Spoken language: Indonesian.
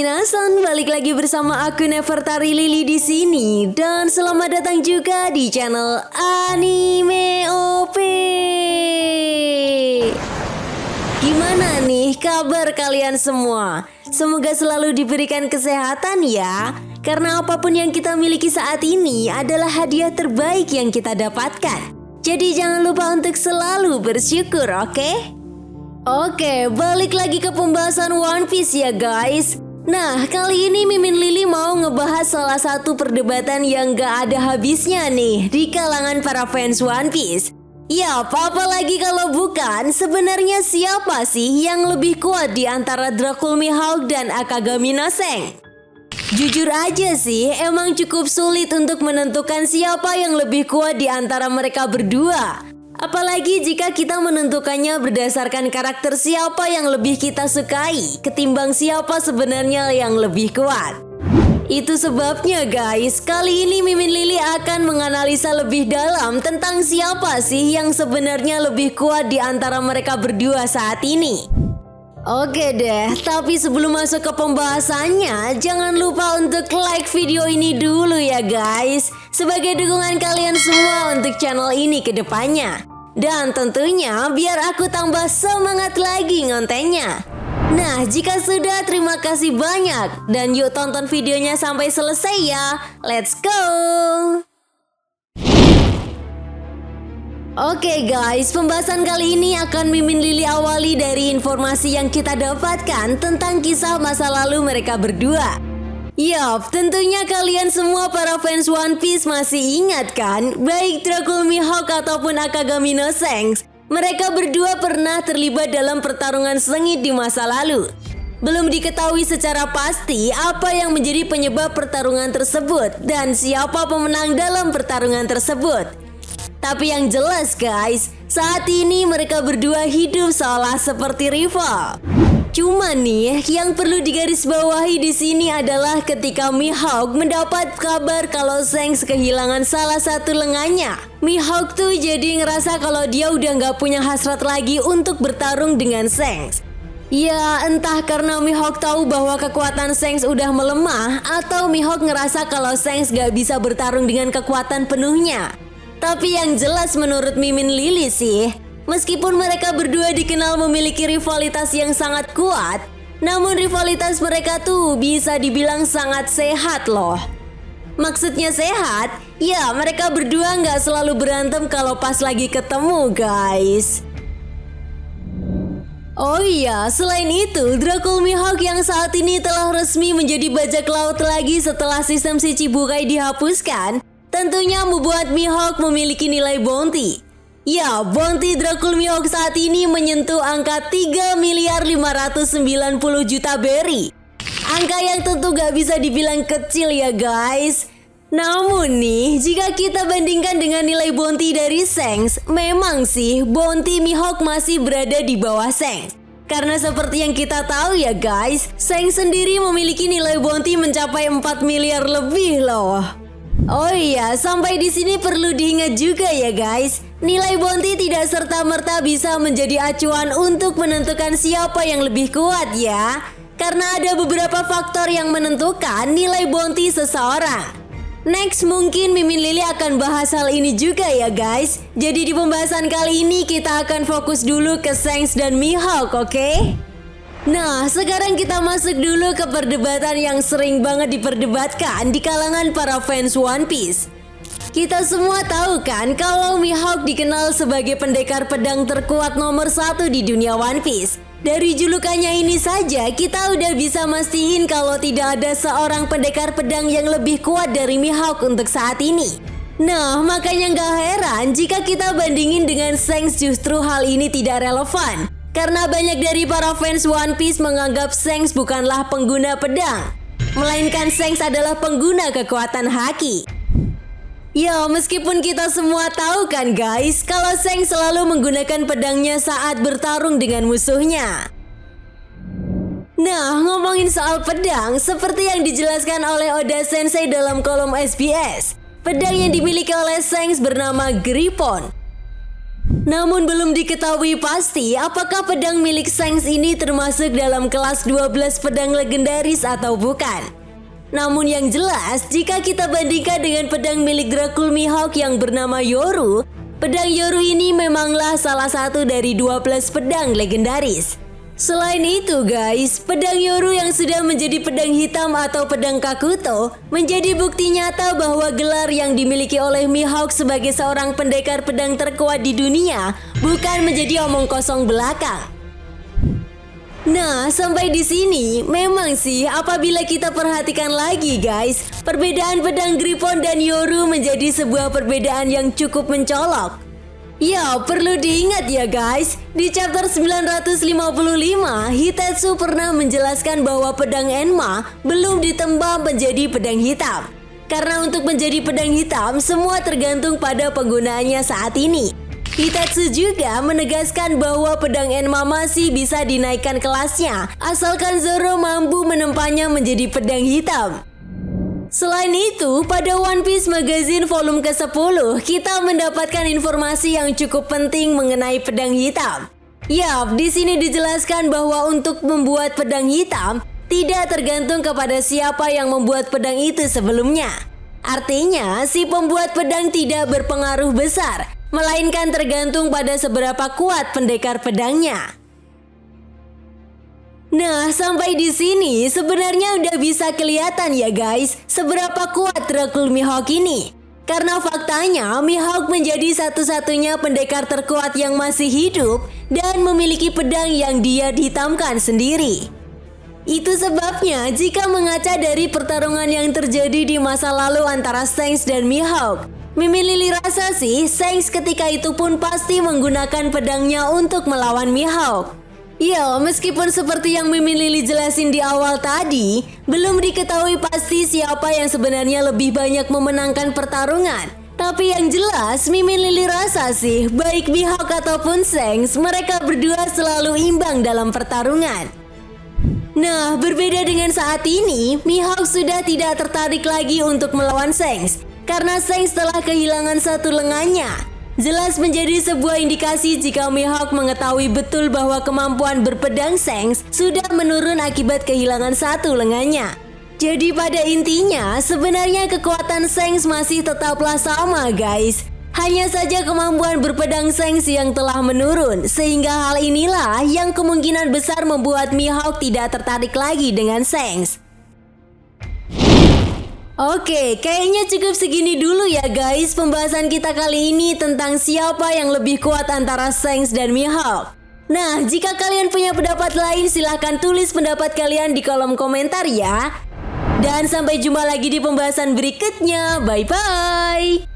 Minasan, balik lagi bersama aku Nefertari Lily di sini dan selamat datang juga di channel Anime OP. Gimana nih kabar kalian semua? Semoga selalu diberikan kesehatan ya. Karena apapun yang kita miliki saat ini adalah hadiah terbaik yang kita dapatkan. Jadi jangan lupa untuk selalu bersyukur, oke? Oke, balik lagi ke pembahasan One Piece ya guys. Nah, kali ini Mimin Lily mau ngebahas salah satu perdebatan yang gak ada habisnya nih di kalangan para fans One Piece. Ya, apa lagi kalau bukan, sebenarnya siapa sih yang lebih kuat di antara Dracul Mihawk dan Akagami no Seng? Jujur aja sih, emang cukup sulit untuk menentukan siapa yang lebih kuat di antara mereka berdua. Apalagi jika kita menentukannya berdasarkan karakter siapa yang lebih kita sukai ketimbang siapa sebenarnya yang lebih kuat. Itu sebabnya guys, kali ini Mimin Lily akan menganalisa lebih dalam tentang siapa sih yang sebenarnya lebih kuat di antara mereka berdua saat ini. Oke deh, tapi sebelum masuk ke pembahasannya, jangan lupa untuk like video ini dulu ya guys, sebagai dukungan kalian semua untuk channel ini ke depannya. Dan tentunya biar aku tambah semangat lagi ngontennya. Nah, jika sudah, terima kasih banyak. Dan yuk tonton videonya sampai selesai ya. Let's go! Oke guys, pembahasan kali ini akan Mimin Lily awali dari informasi yang kita dapatkan tentang kisah masa lalu mereka berdua. Yap, tentunya kalian semua para fans One Piece masih ingat kan? Baik Dracul Mihawk ataupun Akagami no Seng, mereka berdua pernah terlibat dalam pertarungan sengit di masa lalu. Belum diketahui secara pasti apa yang menjadi penyebab pertarungan tersebut dan siapa pemenang dalam pertarungan tersebut. Tapi yang jelas guys, saat ini mereka berdua hidup seolah seperti rival. Cuma nih, yang perlu digarisbawahi di sini adalah ketika Mihawk mendapat kabar kalau Shanks kehilangan salah satu lengannya. Mihawk tuh jadi ngerasa kalau dia udah gak punya hasrat lagi untuk bertarung dengan Shanks. Ya, entah karena Mihawk tahu bahwa kekuatan Shanks udah melemah, atau Mihawk ngerasa kalau Shanks gak bisa bertarung dengan kekuatan penuhnya. Tapi yang jelas menurut Mimin Lily sih, meskipun mereka berdua dikenal memiliki rivalitas yang sangat kuat, namun rivalitas mereka tuh bisa dibilang sangat sehat loh. Maksudnya sehat? Ya, mereka berdua nggak selalu berantem kalau pas lagi ketemu guys. Oh iya, selain itu, Dracul Mihawk yang saat ini telah resmi menjadi bajak laut lagi setelah sistem Shichibukai dihapuskan, tentunya membuat Mihawk memiliki nilai bounty. Ya, bounty Dracul Mihawk saat ini menyentuh angka 3.590 juta berry. Angka yang tentu gak bisa dibilang kecil ya guys. Namun nih, jika kita bandingkan dengan nilai bounty dari Shanks, memang sih bounty Mihawk masih berada di bawah Shanks. Karena seperti yang kita tahu ya guys, Shanks sendiri memiliki nilai bounty mencapai 4 miliar lebih loh. Oh iya, sampai di sini perlu diingat juga ya guys, nilai bounty tidak serta-merta bisa menjadi acuan untuk menentukan siapa yang lebih kuat ya. Karena ada beberapa faktor yang menentukan nilai bounty seseorang. Next, mungkin Mimin Lily akan bahas hal ini juga ya guys. Jadi di pembahasan kali ini kita akan fokus dulu ke Shanks dan Mihawk, oke? Nah, sekarang kita masuk dulu ke perdebatan yang sering banget diperdebatkan di kalangan para fans One Piece. Kita semua tahu kan kalau Mihawk dikenal sebagai pendekar pedang terkuat nomor 1 di dunia One Piece. Dari julukannya ini saja kita udah bisa mastiin kalau tidak ada seorang pendekar pedang yang lebih kuat dari Mihawk untuk saat ini. Nah, makanya gak heran jika kita bandingin dengan Shanks, justru hal ini tidak relevan. Karena banyak dari para fans One Piece menganggap Shanks bukanlah pengguna pedang, melainkan Shanks adalah pengguna kekuatan haki. Ya, meskipun kita semua tahu kan guys, kalau Shanks selalu menggunakan pedangnya saat bertarung dengan musuhnya. Nah, ngomongin soal pedang, seperti yang dijelaskan oleh Oda Sensei dalam kolom SBS, pedang yang dimiliki oleh Shanks bernama Griffon. Namun belum diketahui pasti apakah pedang milik Shanks ini termasuk dalam kelas 12 pedang legendaris atau bukan. Namun yang jelas, jika kita bandingkan dengan pedang milik Dracul Mihawk yang bernama Yoru, pedang Yoru ini memanglah salah satu dari 12 pedang legendaris. Selain itu guys, pedang Yoru yang sudah menjadi pedang hitam atau pedang Kakuto menjadi bukti nyata bahwa gelar yang dimiliki oleh Mihawk sebagai seorang pendekar pedang terkuat di dunia bukan menjadi omong kosong belaka. Nah, sampai di sini memang sih apabila kita perhatikan lagi guys, perbedaan pedang Griffon dan Yoru menjadi sebuah perbedaan yang cukup mencolok. Ya, perlu diingat ya guys, di chapter 955, Hitetsu pernah menjelaskan bahwa pedang Enma belum ditempa menjadi pedang hitam. Karena untuk menjadi pedang hitam, semua tergantung pada penggunaannya saat ini. Hitetsu juga menegaskan bahwa pedang Enma masih bisa dinaikkan kelasnya, asalkan Zoro mampu menempanya menjadi pedang hitam. Selain itu, pada One Piece Magazine volume ke-10, kita mendapatkan informasi yang cukup penting mengenai pedang hitam. Yap, di sini dijelaskan bahwa untuk membuat pedang hitam tidak tergantung kepada siapa yang membuat pedang itu sebelumnya. Artinya, si pembuat pedang tidak berpengaruh besar, melainkan tergantung pada seberapa kuat pendekar pedangnya. Nah, sampai di sini sebenarnya udah bisa kelihatan ya guys, seberapa kuat Dracul Mihawk ini. Karena faktanya Mihawk menjadi satu-satunya pendekar terkuat yang masih hidup dan memiliki pedang yang dia hitamkan sendiri. Itu sebabnya jika mengaca dari pertarungan yang terjadi di masa lalu antara Shanks dan Mihawk, Mimin Lily rasa sih Shanks ketika itu pun pasti menggunakan pedangnya untuk melawan Mihawk. Ya, meskipun seperti yang Mimin Lily jelasin di awal tadi, belum diketahui pasti siapa yang sebenarnya lebih banyak memenangkan pertarungan. Tapi yang jelas, Mimin Lily rasa sih, baik Mihawk ataupun Shanks, mereka berdua selalu imbang dalam pertarungan. Nah, berbeda dengan saat ini, Mihawk sudah tidak tertarik lagi untuk melawan Shanks, karena Shanks telah kehilangan satu lengannya. Jelas menjadi sebuah indikasi jika Mihawk mengetahui betul bahwa kemampuan berpedang Shanks sudah menurun akibat kehilangan satu lengannya. Jadi pada intinya, sebenarnya kekuatan Shanks masih tetaplah sama guys. Hanya saja kemampuan berpedang Shanks yang telah menurun, sehingga hal inilah yang kemungkinan besar membuat Mihawk tidak tertarik lagi dengan Shanks. Oke, kayaknya cukup segini dulu ya guys pembahasan kita kali ini tentang siapa yang lebih kuat antara Shanks dan Mihawk. Nah, jika kalian punya pendapat lain silahkan tulis pendapat kalian di kolom komentar ya. Dan sampai jumpa lagi di pembahasan berikutnya. Bye-bye.